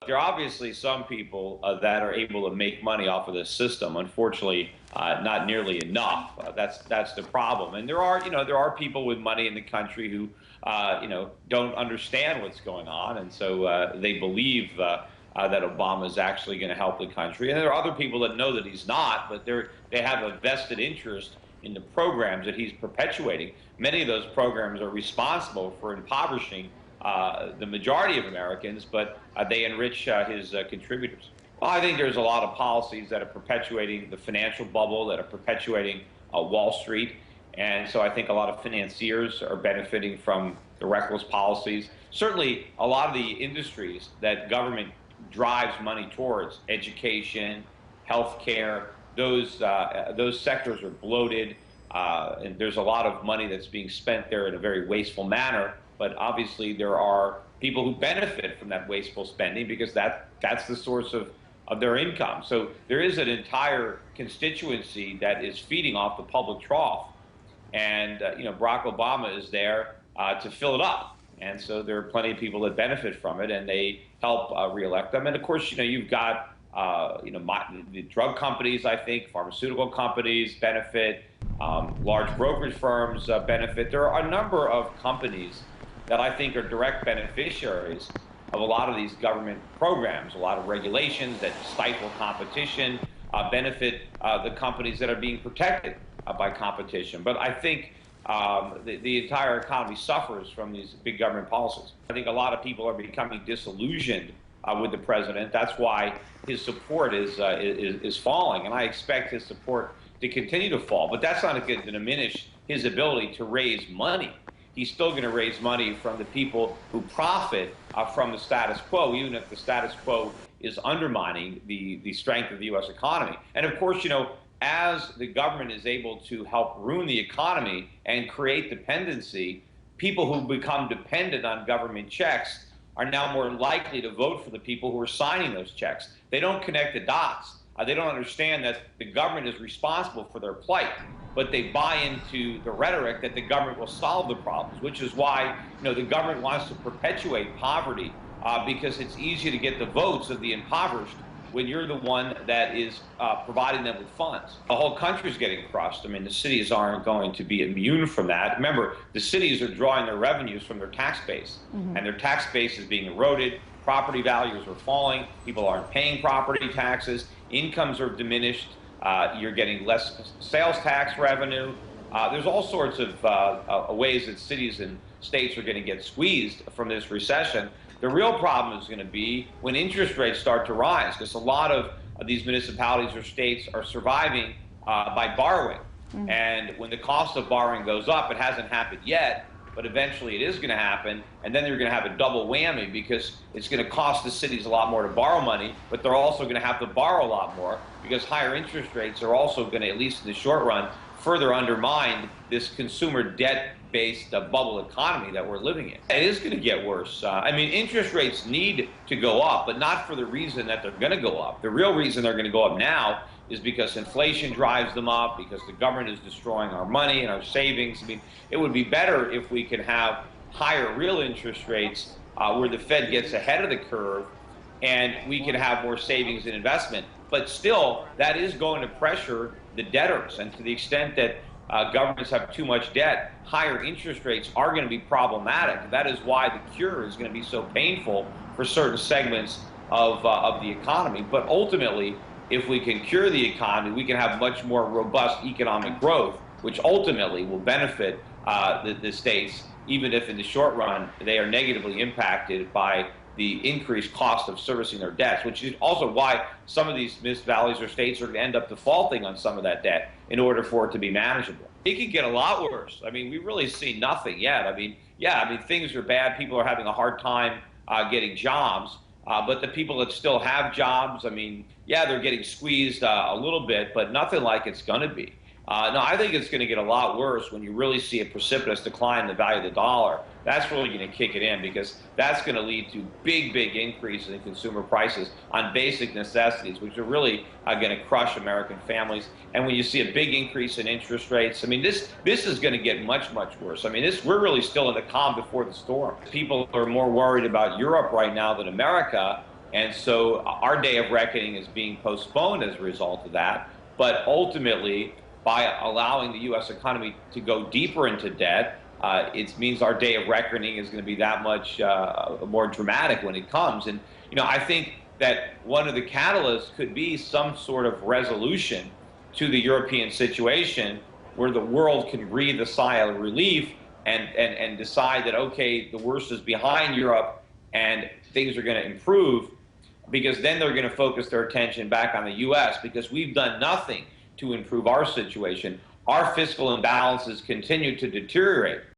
There are obviously some people that are able to make money off of this system. Unfortunately, not nearly enough. That's the problem. And there are people with money in the country who don't understand what's going on, and so they believe that Obama is actually going to help the country. And there are other people that know that he's not, but they have a vested interest in the programs that he's perpetuating. Many of those programs are responsible for impoverishing the majority of Americans, but they enrich his contributors. Well, I think there's a lot of policies that are perpetuating the financial bubble, that are perpetuating Wall Street. And so I think a lot of financiers are benefiting from the reckless policies. Certainly, a lot of the industries that government drives money towards, education, healthcare, those sectors are bloated. And there's a lot of money that's being spent there in a very wasteful manner. But obviously, there are people who benefit from that wasteful spending because that's the source of their income. So there is an entire constituency that is feeding off the public trough. And Barack Obama is there to fill it up. And so there are plenty of people that benefit from it, and they help reelect them. And of course, you've got the drug companies, I think, pharmaceutical companies benefit, large brokerage firms benefit. There are a number of companies that I think are direct beneficiaries of a lot of these government programs, a lot of regulations that stifle competition, benefit the companies that are being protected by competition. But I think the entire economy suffers from these big government policies. I think a lot of people are becoming disillusioned with the president. That's why his support is falling, and I expect his support to continue to fall. But that's not going to diminish his ability to raise money. He's still going to raise money from the people who profit from the status quo, even if the status quo is undermining the strength of the U.S. economy. And of course, as the government is able to help ruin the economy and create dependency, people who become dependent on government checks are now more likely to vote for the people who are signing those checks. They don't connect the dots. They don't understand that the government is responsible for their plight, but they buy into the rhetoric that the government will solve the problems, which is why the government wants to perpetuate poverty because it's easy to get the votes of the impoverished when you're the one that is providing them with funds. The whole country is getting crushed. I mean, the cities aren't going to be immune from that. Remember, the cities are drawing their revenues from their tax base, and their tax base is being eroded. Property values are falling. People aren't paying property taxes. Incomes are diminished. You're getting less sales tax revenue. There's all sorts of ways that cities and states are going to get squeezed from this recession. The real problem is going to be when interest rates start to rise, because a lot of these municipalities or states are surviving by borrowing. And when the cost of borrowing goes up, it hasn't happened yet, but eventually it is going to happen. And then you're going to have a double whammy because it's going to cost the cities a lot more to borrow money, but they're also going to have to borrow a lot more because higher interest rates are also going to, at least in the short run, further undermine this consumer debt-based bubble economy that we're living in. It is going to get worse. I mean, interest rates need to go up, but not for the reason that they're going to go up. The real reason they're going to go up now is because inflation drives them up, because the government is destroying our money and our savings. I mean, it would be better if we could have higher real interest rates where the Fed gets ahead of the curve and we can have more savings and investment. But still, that is going to pressure the debtors. And to the extent that governments have too much debt, higher interest rates are going to be problematic. That is why the cure is going to be so painful for certain segments of the economy. But ultimately, if we can cure the economy, we can have much more robust economic growth, which ultimately will benefit the states, even if in the short run they are negatively impacted by the increased cost of servicing their debts, which is also why some of these municipalities or states are going to end up defaulting on some of that debt in order for it to be manageable. It could get a lot worse. I mean, we really see nothing yet. I mean, things are bad. People are having a hard time getting jobs. But the people that still have jobs, I mean, they're getting squeezed a little bit, but nothing like it's going to be. No, I think it's going to get a lot worse when you really see a precipitous decline in the value of the dollar. That's really going to kick it in because that's going to lead to big, big increases in consumer prices on basic necessities, which are really going to crush American families. And when you see a big increase in interest rates, I mean, this is going to get much, much worse. I mean, we're really still in the calm before the storm. People are more worried about Europe right now than America. And so our day of reckoning is being postponed as a result of that. But ultimately, by allowing the U.S. economy to go deeper into debt, it means our day of reckoning is going to be that much more dramatic when it comes. And I think that one of the catalysts could be some sort of resolution to the European situation where the world can breathe a sigh of relief and decide that, okay, the worst is behind Europe and things are going to improve, because then they're going to focus their attention back on the U.S. because we've done nothing to improve our situation. Our fiscal imbalances continue to deteriorate.